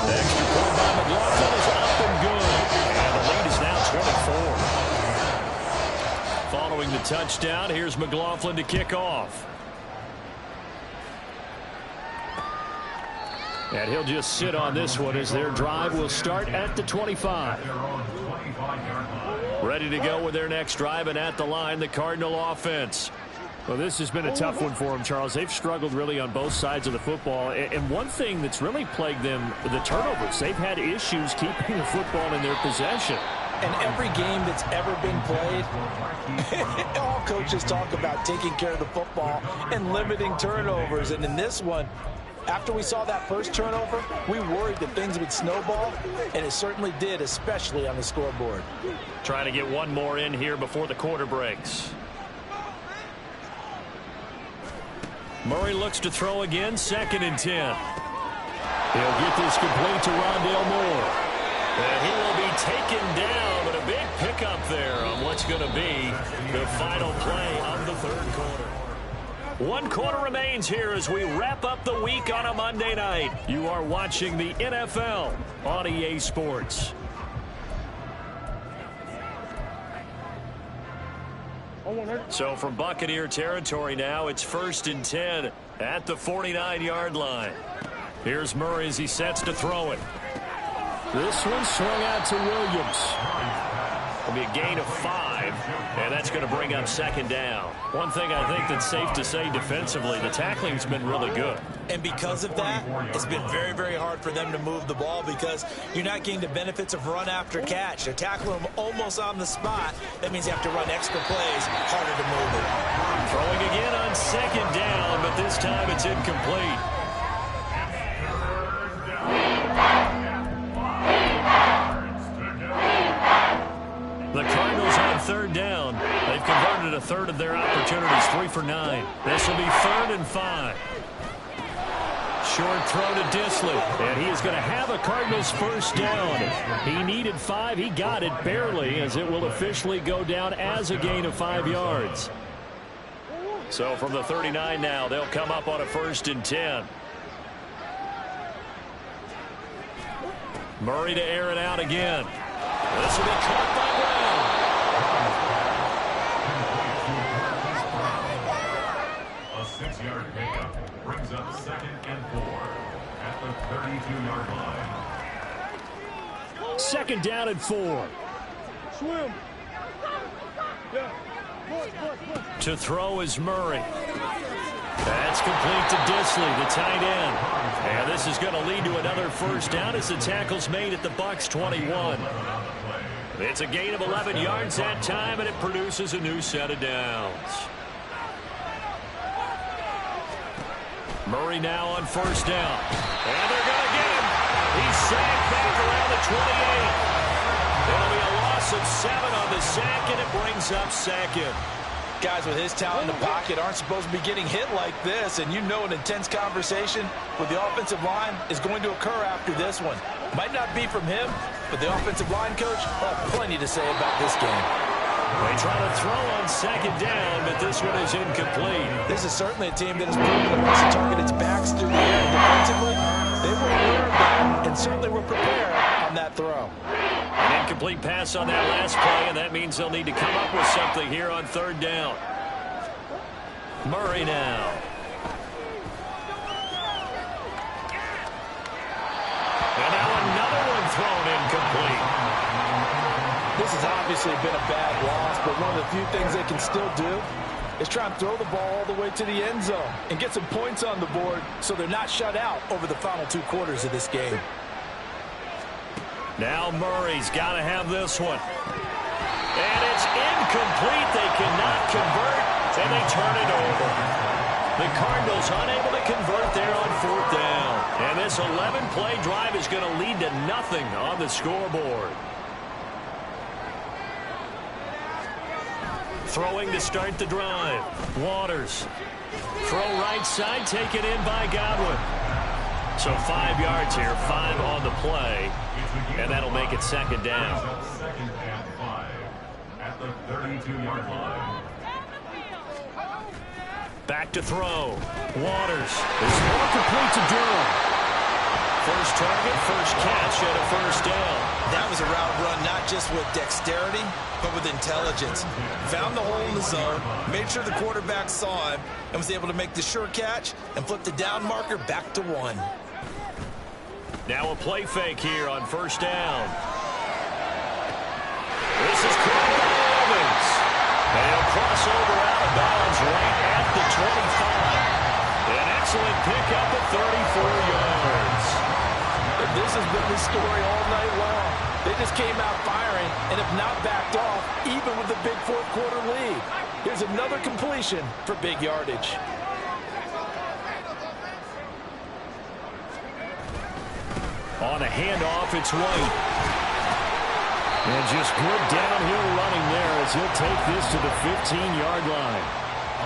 The extra point by McLaughlin is up and good. And the lead is now 24. Following the touchdown, here's McLaughlin to kick off. And he'll just sit on this one as their drive will start at the 25. Ready to go with their next drive, and at the line, the Cardinal offense. Well, this has been a tough one for them, Charles. They've struggled really on both sides of the football. And one thing that's really plagued them, the turnovers. They've had issues keeping the football in their possession. And every game that's ever been played, all coaches talk about taking care of the football and limiting turnovers. And in this one, after we saw that first turnover, we worried that things would snowball, and it certainly did, especially on the scoreboard. Trying to get one more in here before the quarter breaks. Murray looks to throw again, 2nd and 10. He'll get this complete to Rondale Moore. And he will be taken down, but a big pickup there on what's going to be the final play of the third quarter. 1 quarter remains here as we wrap up the week on a Monday night. You are watching the NFL on EA Sports. So from Buccaneer territory now, it's 1st and 10 at the 49-yard line. Here's Murray as he sets to throw it. This one swung out to Williams. It'll be a gain of 5, and that's going to bring up 2nd down. One thing I think that's safe to say defensively, the tackling's been really good. And because of that, it's been very, very hard for them to move the ball because you're not getting the benefits of run after catch. They're tackling them almost on the spot. That means you have to run extra plays, harder to move it. Throwing again on 2nd down, but this time it's incomplete. The Cardinals on 3rd down. They've converted a third of their opportunities, 3 for 9. This will be 3rd and 5. Short throw to Disley, and he is going to have a Cardinals first down. He needed 5. He got it barely, as it will officially go down as a gain of 5 yards. So from the 39 now, they'll come up on a 1st and 10. Murray to air it out again. This will be caught by Brown. A 6-yard pickup brings up 2nd and 4 at the 32-yard line. 2nd down and 4. Swim. Yeah. To throw is Murray. That's complete to Disley, the tight end. And this is going to lead to another first down as the tackle's made at the Bucs 21. It's a gain of 11 yards that time, and it produces a new set of downs. Murray now on first down. And they're going to get him. He's sacked back around the 28. It'll be a loss of 7 on the sack, and it brings up 2nd. Guys with his talent in the pocket aren't supposed to be getting hit like this, and you know an intense conversation with the offensive line is going to occur after this one. Might not be from him, but the offensive line coach will have plenty to say about this game. They try to throw on 2nd down, but this one is incomplete. This is certainly a team that has proven it wants to target its backs through the air. Defensively, they were aware of that and certainly were prepared on that throw. An incomplete pass on that last play, and that means they'll need to come up with something here on third down. Murray now. And now another one thrown incomplete. This has obviously been a bad loss, but one of the few things they can still do is try and throw the ball all the way to the end zone and get some points on the board so they're not shut out over the final 2 quarters of this game. Now Murray's got to have this one. And it's incomplete. They cannot convert, and they turn it over. The Cardinals unable to convert there on fourth down. And this 11-play drive is going to lead to nothing on the scoreboard. Throwing to start the drive. Waters. Throw right side, taken in by Godwin. So 5 yards here, 5 on the play. And that'll make it second down. Second and 5 at the 32-yard line. Back to throw. Waters. It's more complete to Durham. First target, first catch, and a first down. That was a route run not just with dexterity, but with intelligence. Found the hole in the zone, made sure the quarterback saw him, and was able to make the sure catch and flip the down marker back to 1. Now a play fake here on first down. This is caught by Evans. They'll cross over out of bounds right at the 25. An excellent pickup at 34 yards. And this has been the story all night long. They just came out firing and have not backed off, even with the big fourth-quarter lead. Here's another completion for big yardage. On a handoff, it's White. And just good downhill running there as he'll take this to the 15-yard line.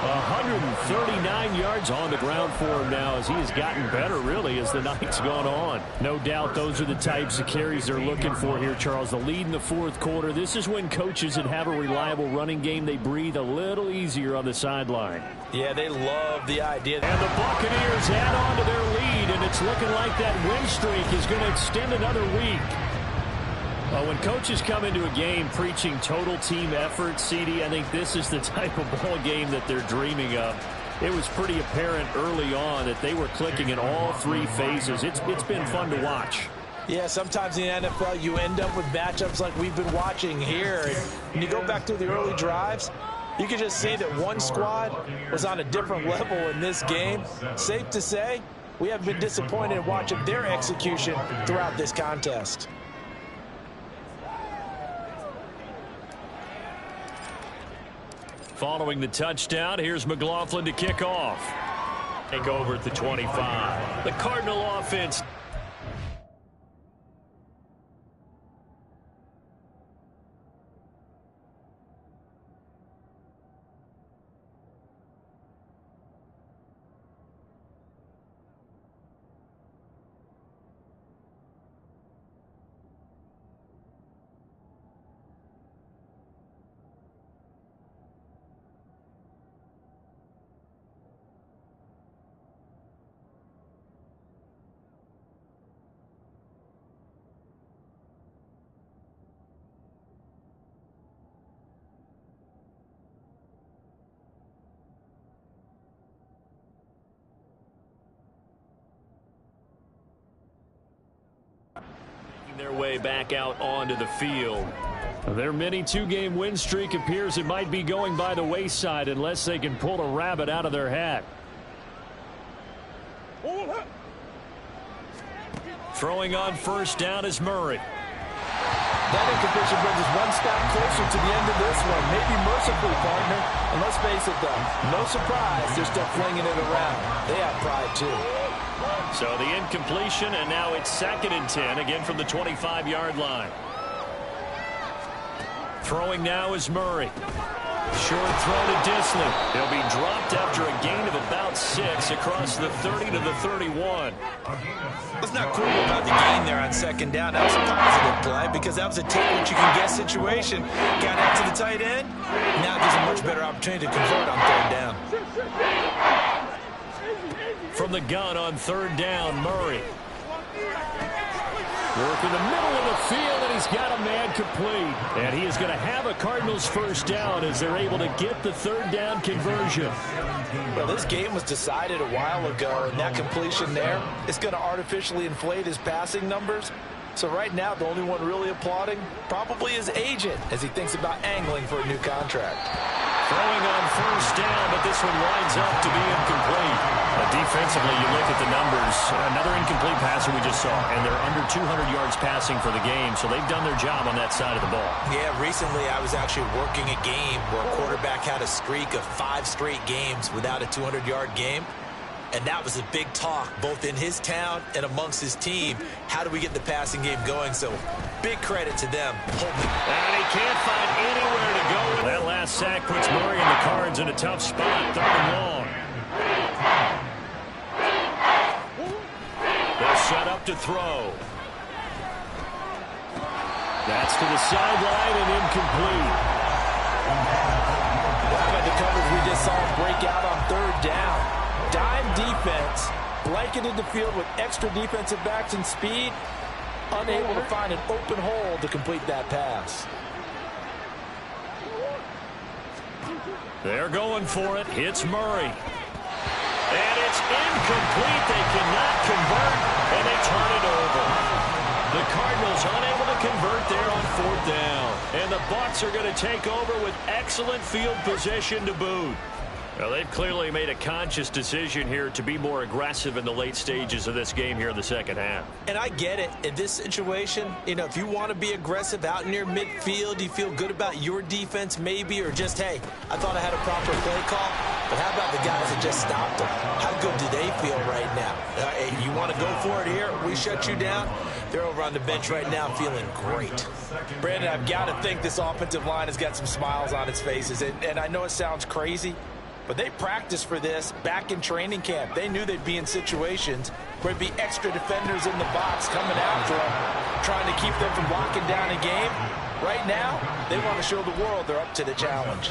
139 yards on the ground for him now as he has gotten better, really, as the night's gone on. No doubt those are the types of carries they're looking for here, Charles. The lead in the fourth quarter. This is when coaches that have a reliable running game, they breathe a little easier on the sideline. Yeah, they love the idea. And the Buccaneers add on to their lead, and it's looking like that win streak is going to extend another week. When coaches come into a game preaching total team effort, CD, I think this is the type of ball game that they're dreaming of. It was pretty apparent early on that they were clicking in all 3 phases. It's been fun to watch. Yeah, sometimes in the NFL you end up with matchups like we've been watching here. And when you go back to the early drives, you can just see that one squad was on a different level in this game. Safe to say, we haven't been disappointed in watching their execution throughout this contest. Following the touchdown, here's McLaughlin to kick off. Take over at the 25. The Cardinal offense. Their way back out onto the field. Their mini 2-game win streak appears it might be going by the wayside unless they can pull a rabbit out of their hat. Throwing on first down is Murray. That incompletion brings us one step closer to the end of this one. Maybe mercifully, partner. And let's face it, though, no surprise they're still flinging it around. They have pride, too. So the incompletion, and now it's 2nd and 10, again from the 25-yard line. Throwing now is Murray. Short throw to Disley. He'll be dropped after a gain of about 6 across the 30 to the 31. What's not cool about the gain there on 2nd down? That was a positive play because that was a take what you can get situation. Got out to the tight end. Now there's a much better opportunity to convert on 3rd down. From the gun on 3rd down, Murray. Work in the middle of the field, and he's got a man complete. And he is going to have a Cardinals first down as they're able to get the third down conversion. Well, this game was decided a while ago, and that completion there is going to artificially inflate his passing numbers. So right now, the only one really applauding probably his agent as he thinks about angling for a new contract. Throwing on first down, but this one winds up to be incomplete. Defensively, you look at the numbers. Another incomplete passer we just saw, and they're under 200 yards passing for the game, so they've done their job on that side of the ball. Yeah, recently I was actually working a game where a quarterback had a streak of 5 straight games without a 200-yard game. And that was a big talk, both in his town and amongst his team. How do we get the passing game going? So big credit to them. And he can't find anywhere to go. That last sack puts Murray and the Cards in a tough spot. 3rd and long. They're set up to throw. That's to the sideline and incomplete. The coverage we just saw break out on 3rd down. Dime defense, blanketed the field with extra defensive backs and speed, unable to find an open hole to complete that pass. They're going for it. Hits Murray. And it's incomplete. They cannot convert, and they turn it over. The Cardinals unable to convert there on 4th down. And the Bucs are going to take over with excellent field position to boot. Well, they've clearly made a conscious decision here to be more aggressive in the late stages of this game here in the second half. And I get it. In this situation, you know, if you want to be aggressive out near midfield, you feel good about your defense maybe, or just, hey, I thought I had a proper play call. But how about the guys that just stopped them? How good do they feel right now? Hey, you want to go for it here? We shut you down? They're over on the bench right now feeling great. Brandon, I've got to think this offensive line has got some smiles on its faces. And I know it sounds crazy, but they practiced for this back in training camp. They knew they'd be in situations where there'd be extra defenders in the box coming after them, trying to keep them from locking down a game. Right now, they want to show the world they're up to the challenge.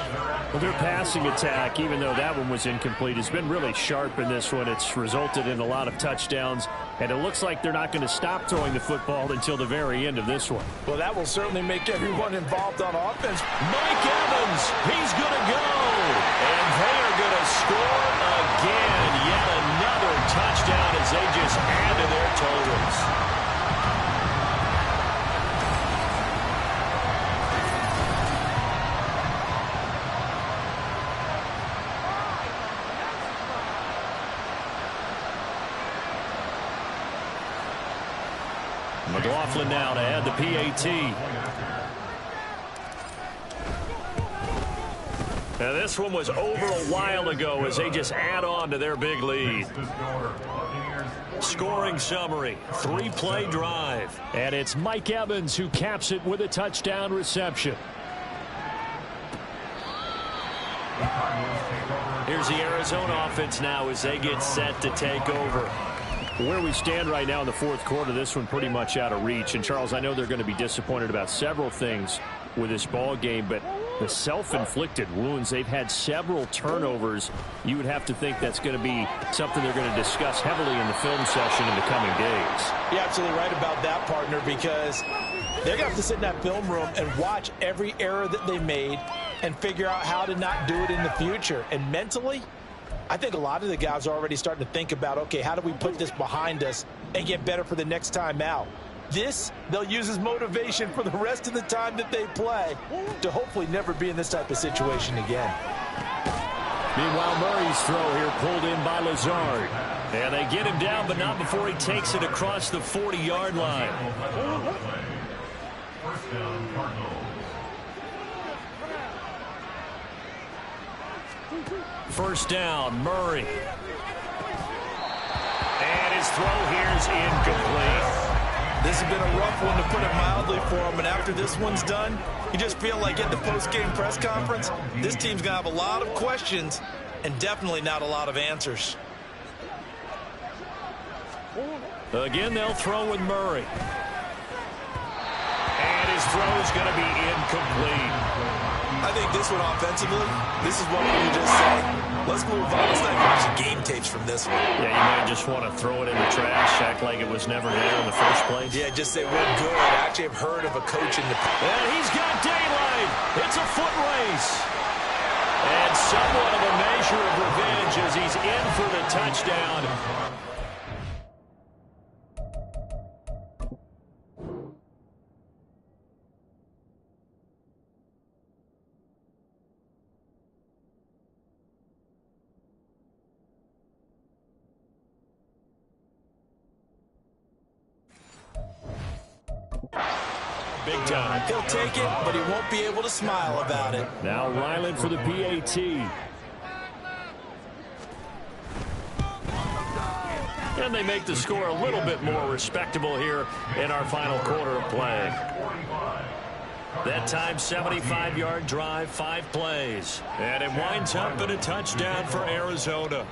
Well, their passing attack, even though that one was incomplete, has been really sharp in this one. It's resulted in a lot of touchdowns, and it looks like they're not going to stop throwing the football until the very end of this one. Well, that will certainly make everyone involved on offense. Mike Evans, he's going to go. And they are going to score again. Yet another touchdown as they just add to their totals. McLaughlin now to add the PAT. Now this one was over a while ago as they just add on to their big lead. Scoring summary, 3-play drive. And it's Mike Evans who caps it with a touchdown reception. Here's the Arizona offense now as they get set to take over. Where we stand right now in the 4th quarter, this one pretty much out of reach. And, Charles, I know they're going to be disappointed about several things with this ball game, but the self-inflicted wounds, they've had several turnovers. You would have to think that's going to be something they're going to discuss heavily in the film session in the coming days. You're absolutely right about that, partner, because they're going to have to sit in that film room and watch every error that they made and figure out how to not do it in the future. And mentally, I think a lot of the guys are already starting to think about, okay, how do we put this behind us and get better for the next time out? This, they'll use as motivation for the rest of the time that they play to hopefully never be in this type of situation again. Meanwhile, Murray's throw here pulled in by Lazard. And they get him down, but not before he takes it across the 40-yard line. First down, Cardinals. First down, Murray. And his throw here is incomplete. This has been a rough one, to put it mildly, for him. And after this one's done, you just feel like at the post-game press conference, this team's going to have a lot of questions and definitely not a lot of answers. Again, they'll throw with Murray. And his throw is going to be incomplete. I I think this one offensively, this is one where you just say, let's move on. Let's not watch the game tapes from this one. Yeah, you might just want to throw it in the trash, act like it was never there in the first place. Yeah, just say we're good. I actually have heard of a coach in the... And he's got daylight. It's a foot race. And somewhat of a measure of revenge as he's in for the touchdown. Big time. He'll take it, but he won't be able to smile about it. Now Ryland for the PAT. And they make the score a little bit more respectable here in our final quarter of play. That time, 75-yard drive, 5 plays. And it winds up in a touchdown for Arizona.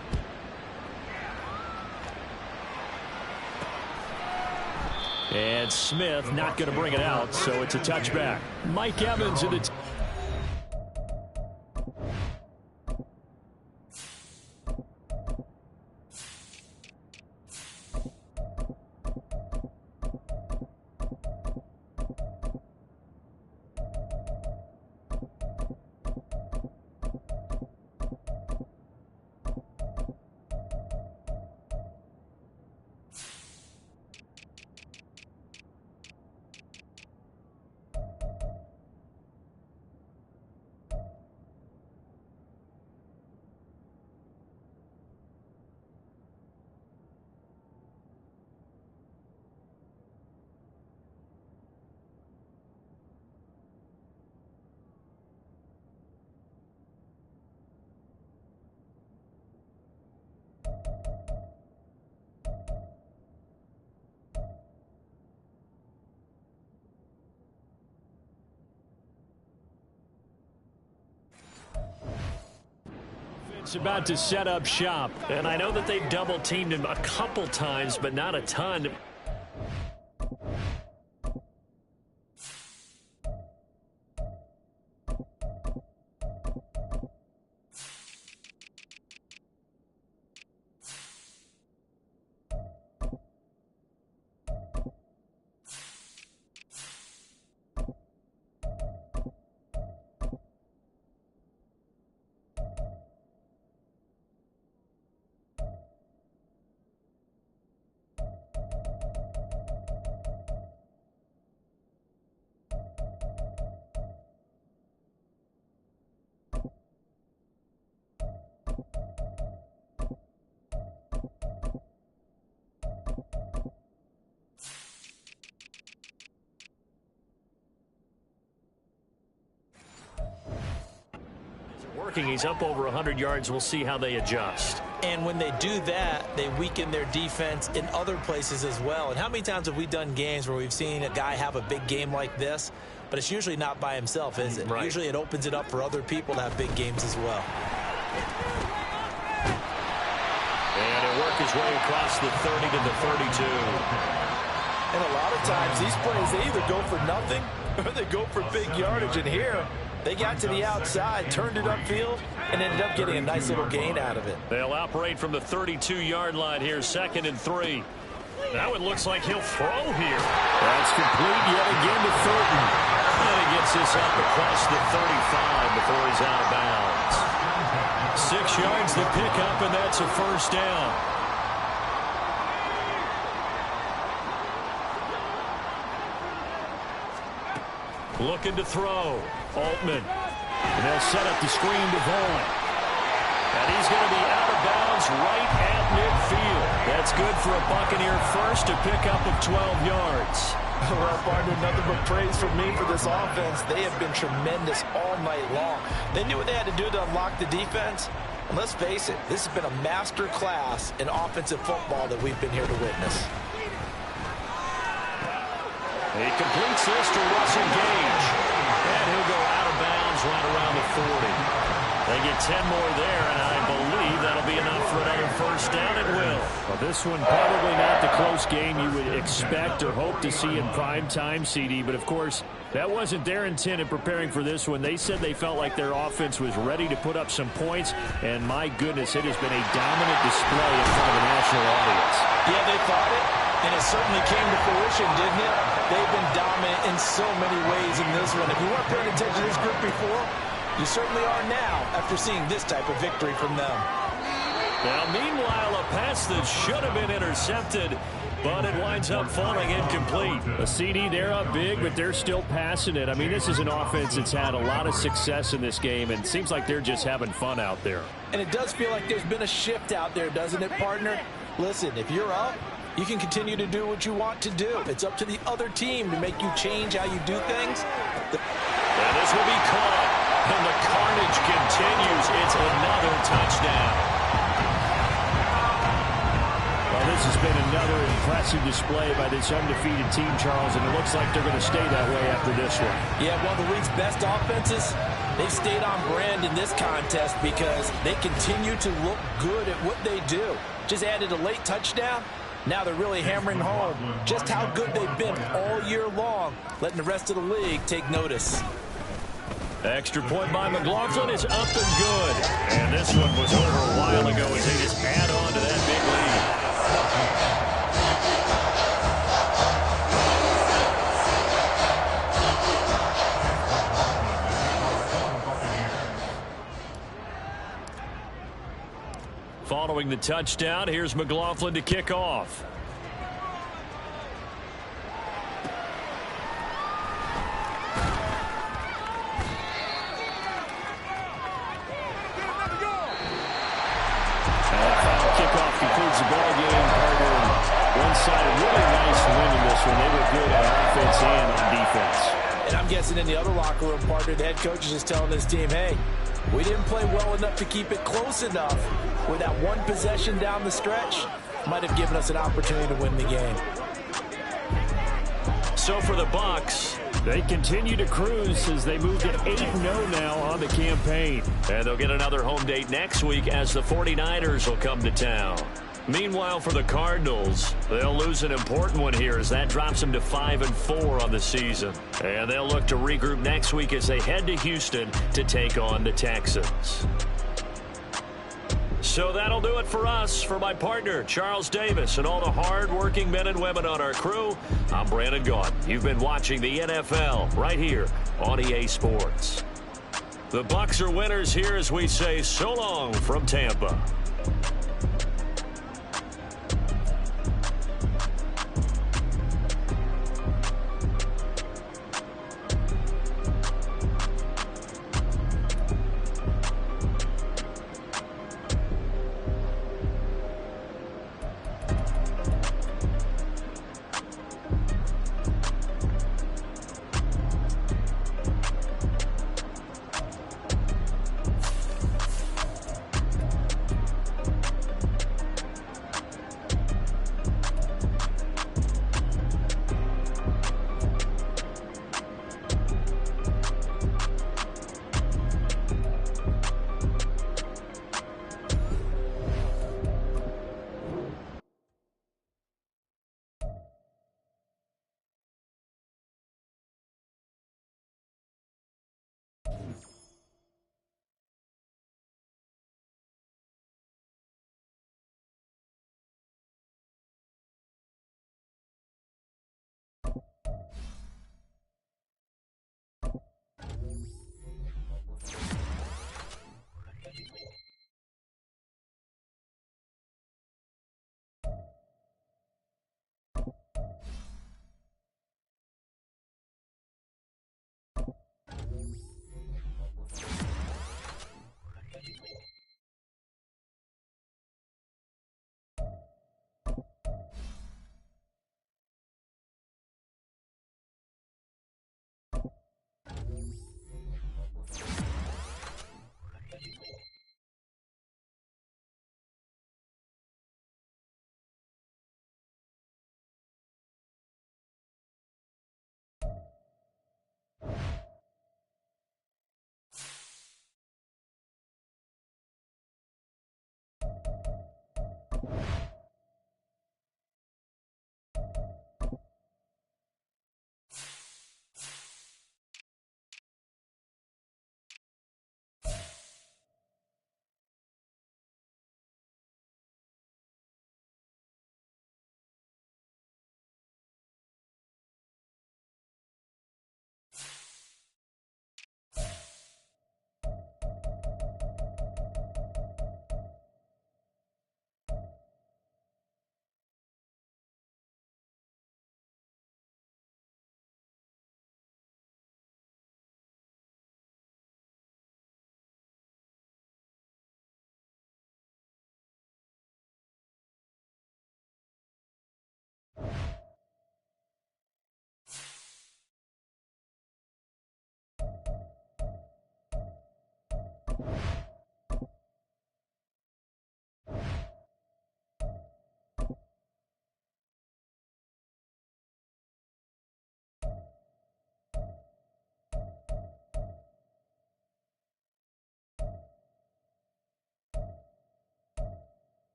And Smith not going to bring it out, so it's a touchback. Mike Evans in the... It's about to set up shop. And I know that they've double-teamed him a couple times, but not a ton. Working, he's up over 100 yards. We'll see how they adjust. And when they do that, they weaken their defense in other places as well. And how many times have we done games where we've seen a guy have a big game like this, but it's usually not by himself, is it? Right. Usually it opens it up for other people to have big games as well. And he'll work his way across the 30 to the 32. And a lot of times these plays, they either go for nothing or they go for big yardage. And here, they got to the outside, turned it upfield, and ended up getting a nice little gain out of it. They'll operate from the 32-yard line here, 2nd and 3. Now it looks like he'll throw here. That's complete yet again to Thornton. And he gets this up across the 35 before he's out of bounds. 6 yards to pick up, and that's a first down. Looking to throw. Altman. And they'll set up the screen to Vaughn. And he's going to be out of bounds right at midfield. That's good for a Buccaneer first, to pick up of 12 yards. Well, partner, nothing but praise from me for this offense. They have been tremendous all night long. They knew what they had to do to unlock the defense. And let's face it, this has been a master class in offensive football that we've been here to witness. He completes this to Russell Gage. And he'll go out of bounds right around the 40. They get 10 more there, and I believe that'll be enough for another first down. It will. Well, this one probably not the close game you would expect or hope to see in prime time, CD. But, of course, that wasn't their intent in preparing for this one. They said they felt like their offense was ready to put up some points. And, my goodness, it has been a dominant display in front of a national audience. Yeah, they thought it, and it certainly came to fruition, didn't it? They've been dominant in so many ways in this one. If you weren't paying attention to this group before, you certainly are now after seeing this type of victory from them. Now, meanwhile, a pass that should have been intercepted, but it winds up falling incomplete. A CD, they're up big, but they're still passing it. I mean, this is an offense that's had a lot of success in this game, and it seems like they're just having fun out there. And it does feel like there's been a shift out there, doesn't it, partner? Listen, if you're up, you can continue to do what you want to do. It's up to the other team to make you change how you do things. And this will be caught, and the carnage continues. It's another touchdown. Well, this has been another impressive display by this undefeated team, Charles, and it looks like they're going to stay that way after this one. Yeah, one of the league's best offenses, they've stayed on brand in this contest because they continue to look good at what they do. Just added a late touchdown. Now they're really hammering home just how good they've been all year long, letting the rest of the league take notice. Extra point by McLaughlin is up and good. And this one was over a while ago as they just add on to that big lead. Following the touchdown, here's McLaughlin to kick off. Kickoff concludes the ball game, partner. One side, a really nice win in this one. They were good on offense and on defense. And I'm guessing in the other locker room, partner, the head coach is just telling his team, hey, we didn't play well enough to keep it close enough. With that one possession down the stretch, might have given us an opportunity to win the game. So for the Bucs, they continue to cruise as they move to 8-0 now on the campaign. and they'll get another home date next week as the 49ers will come to town. Meanwhile, for the Cardinals, they'll lose an important one here as that drops them to 5-4 on the season. And they'll look to regroup next week as they head to Houston to take on the Texans. So that'll do it for us. For my partner, Charles Davis, and all the hard-working men and women on our crew, I'm Brandon Gaudin. You've been watching the NFL right here on EA Sports. The Bucs are winners here as we say so long from Tampa.